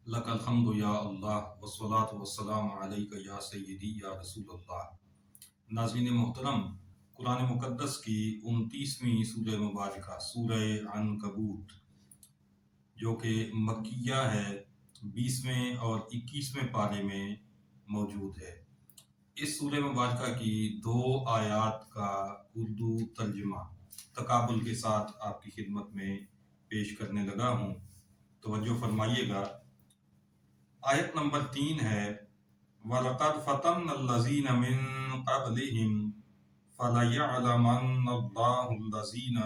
لک الحمد یا اللہ والصلاة والسلام علیک یا سیدی یا رسول اللہ۔ ناظرین محترم، قرآن مقدس کی 29ویں سورہ مبارکہ سورہ عنکبوت جو کہ مکیہ ہے، 20ویں اور 21ویں پارے میں موجود ہے۔ اس سورہ مبارکہ کی 2 آیات کا اردو ترجمہ تقابل کے ساتھ آپ کی خدمت میں پیش کرنے لگا ہوں، توجہ فرمائیے گا۔ آیت نمبر 3 ہے وَلَقَدْ فَتَنَّا الَّذِينَ مِن قَبْلِهِمْ فَلَيَعْلَمَنَّ اللَّهُ الَّذِينَ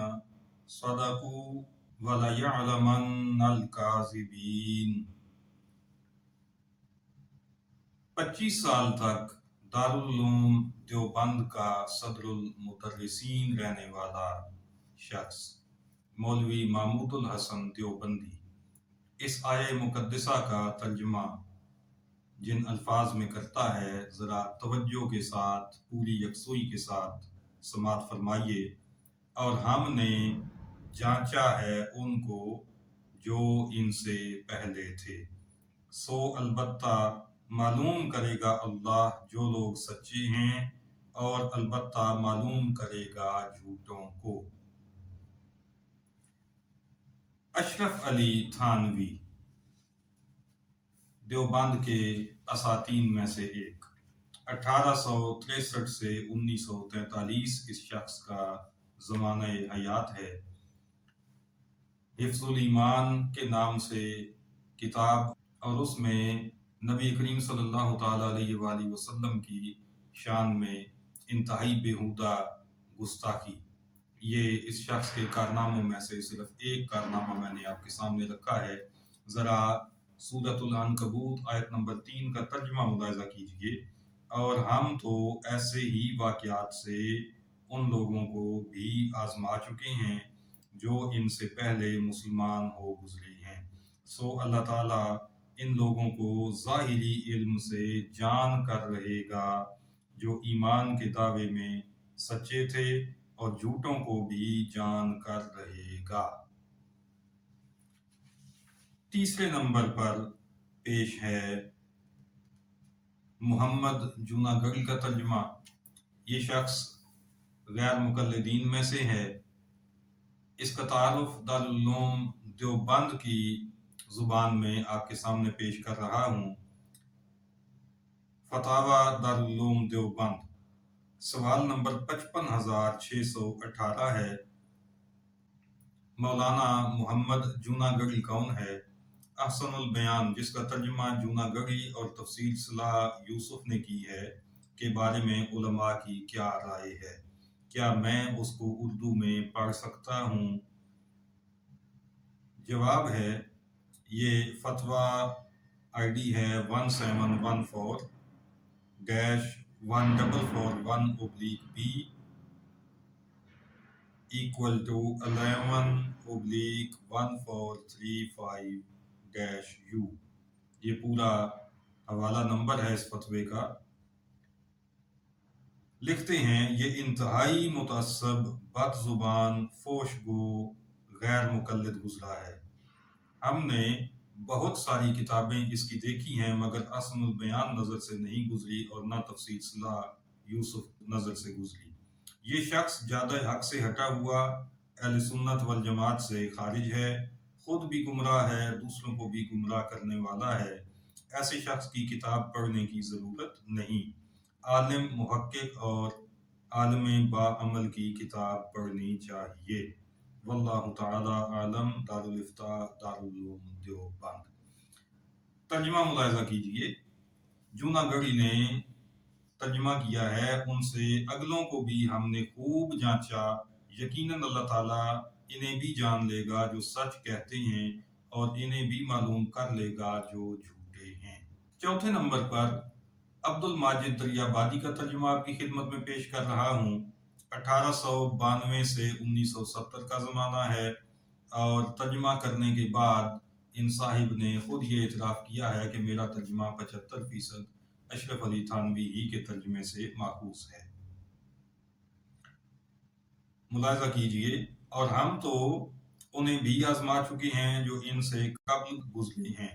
صَدَقُوا وَلَيَعْلَمَنَّ الْكَاذِبِينَ۔ 25 سال تک دارالعلوم دیوبند کا صدر المدرسین رہنے والا شخص مولوی محمود الحسن دیوبندی اس آیہ مقدسہ کا ترجمہ جن الفاظ میں کرتا ہے، ذرا توجہ کے ساتھ پوری یکسوئی کے ساتھ سماعت فرمائیے۔ اور ہم نے جانچا ہے ان کو جو ان سے پہلے تھے، سو البتہ معلوم کرے گا اللہ جو لوگ سچے ہیں، اور البتہ معلوم کرے گا جھوٹوں کو۔ اشرف علی تھانوی دیوبند کے اساتین میں سے ایک، 1863 سے 1943 اس شخص کا زمانہ حیات ہے۔ حفظ الایمان کے نام سے کتاب، اور اس میں نبی کریم صلی اللہ تعالی علیہ وآلہ وسلم کی شان میں انتہائی بیہودہ گستاخی، یہ اس شخص کے کارناموں میں سے صرف ایک کارنامہ میں نے آپ کے سامنے رکھا ہے۔ ذرا سورۃ العنکبوت آیت نمبر 3 کا ترجمہ ملاحظہ کیجئے۔ اور ہم تو ایسے ہی واقعات سے ان لوگوں کو بھی آزما چکے ہیں جو ان سے پہلے مسلمان ہو گزرے ہیں، سو اللہ تعالیٰ ان لوگوں کو ظاہری علم سے جان کر رہے گا جو ایمان کے دعوے میں سچے تھے، اور جھوٹوں کو بھی جان کر رہے گا۔ تیسرے نمبر پر پیش ہے محمد جوناگڑھی کا ترجمہ۔ یہ شخص غیر مقلدین میں سے ہے۔ اس کا تعارف دارالعلوم دیوبند کی زبان میں آپ کے سامنے پیش کر رہا ہوں۔ فتاوی دارالعلوم دیوبند، سوال نمبر 55618 ہے، مولانا محمد جوناگڑھی کون ہے؟ احسن البیان، جس کا ترجمہ جوناگڑھی اور تفسیر صلاح یوسف نے کی ہے، کے بارے میں علماء کی کیا رائے ہے؟ کیا میں اس کو اردو میں پڑھ سکتا ہوں؟ جواب ہے، یہ فتویٰ آئی ڈی ہے 1714-1441/B = 11/1435-U۔ یہ پورا حوالہ نمبر ہے اس فتوے کا۔ لکھتے ہیں، یہ انتہائی متعصب، بد زبان، فحش گو، غیر مقلد گزرا ہے۔ ہم نے بہت ساری کتابیں اس کی دیکھی ہیں، مگر احسن البیان نظر سے نہیں گزری اور نہ تفسیر صلاح یوسف نظر سے گزری۔ یہ شخص زیادہ حق سے ہٹا ہوا، اہل سنت والجماعت سے خارج ہے، خود بھی گمراہ ہے، دوسروں کو بھی گمراہ کرنے والا ہے۔ ایسے شخص کی کتاب پڑھنے کی ضرورت نہیں، عالم، محقق اور عالم باعمل کی کتاب پڑھنی چاہیے۔ واللہ تعالی عالم۔ دارالفتاء دارالعلوم دیوبند۔ ترجمہ ملاحظہ کیجئے۔ جوناگڑھی نے ترجمہ کیا ہے، ان سے اگلوں کو بھی ہم نے خوب جانچا، یقیناً اللہ تعالیٰ انہیں بھی جان لے گا جو سچ کہتے ہیں، اور انہیں بھی معلوم کر لے گا جو جھوٹے ہیں۔ چوتھے نمبر پر عبد الماجد دریابادی کا ترجمہ آپ کی خدمت میں پیش کر رہا ہوں۔ 1892 سے 1970 کا زمانہ ہے، اور ترجمہ کرنے کے بعد ان صاحب نے خود یہ اعتراف کیا ہے کہ میرا ترجمہ 75% اشرف علی تھانوی ہی کے ترجمے سے ماخوذ ہے۔ ملاحظہ کیجئے، اور ہم تو انہیں بھی آزما چکے ہیں جو ان سے قبل گزرے ہیں،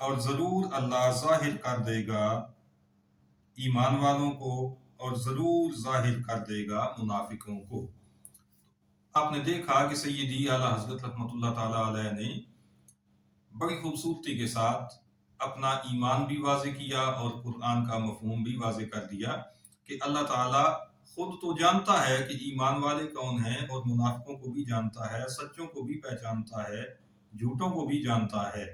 اور ضرور اللہ ظاہر کر دے گا ایمان والوں کو اور ضرور ظاہر کر دے گا منافقوں کو۔ آپ نے دیکھا کہ سیدی اعلیٰ حضرت رحمۃ اللہ تعالیٰ علیہ نے بڑی خوبصورتی کے ساتھ اپنا ایمان بھی واضح کیا اور قرآن کا مفہوم بھی واضح کر دیا کہ اللہ تعالیٰ خود تو جانتا ہے کہ ایمان والے کون ہیں اور منافقوں کو بھی جانتا ہے، سچوں کو بھی پہچانتا ہے، جھوٹوں کو بھی جانتا ہے۔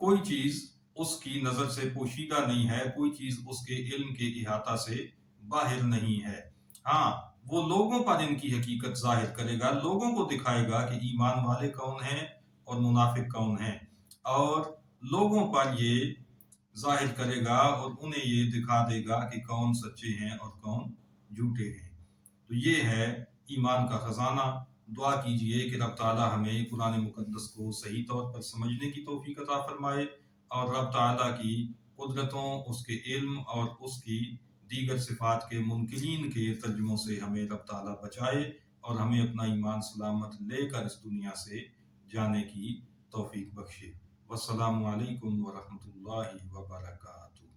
کوئی چیز اس کی نظر سے پوشیدہ نہیں ہے، کوئی چیز اس کے علم کے احاطہ سے باہر نہیں ہے۔ ہاں، وہ لوگوں پر ان کی حقیقت ظاہر کرے گا، لوگوں کو دکھائے گا کہ ایمان والے کون ہیں اور منافق کون ہیں، اور لوگوں پر یہ ظاہر کرے گا اور انہیں یہ دکھا دے گا کہ کون سچے ہیں اور کون جھوٹے ہیں۔ تو یہ ہے ایمان کا خزانہ۔ دعا کیجئے کہ رب تعالیٰ ہمیں قرآن مقدس کو صحیح طور پر سمجھنے کی توفیق عطا فرمائے، اور رب تعالیٰ کی قدرتوں، اس کے علم اور اس کی دیگر صفات کے منکرین کے ترجموں سے ہمیں رب تعالیٰ بچائے، اور ہمیں اپنا ایمان سلامت لے کر اس دنیا سے جانے کی توفیق بخشے۔ والسلام علیکم ورحمۃ اللہ وبرکاتہ۔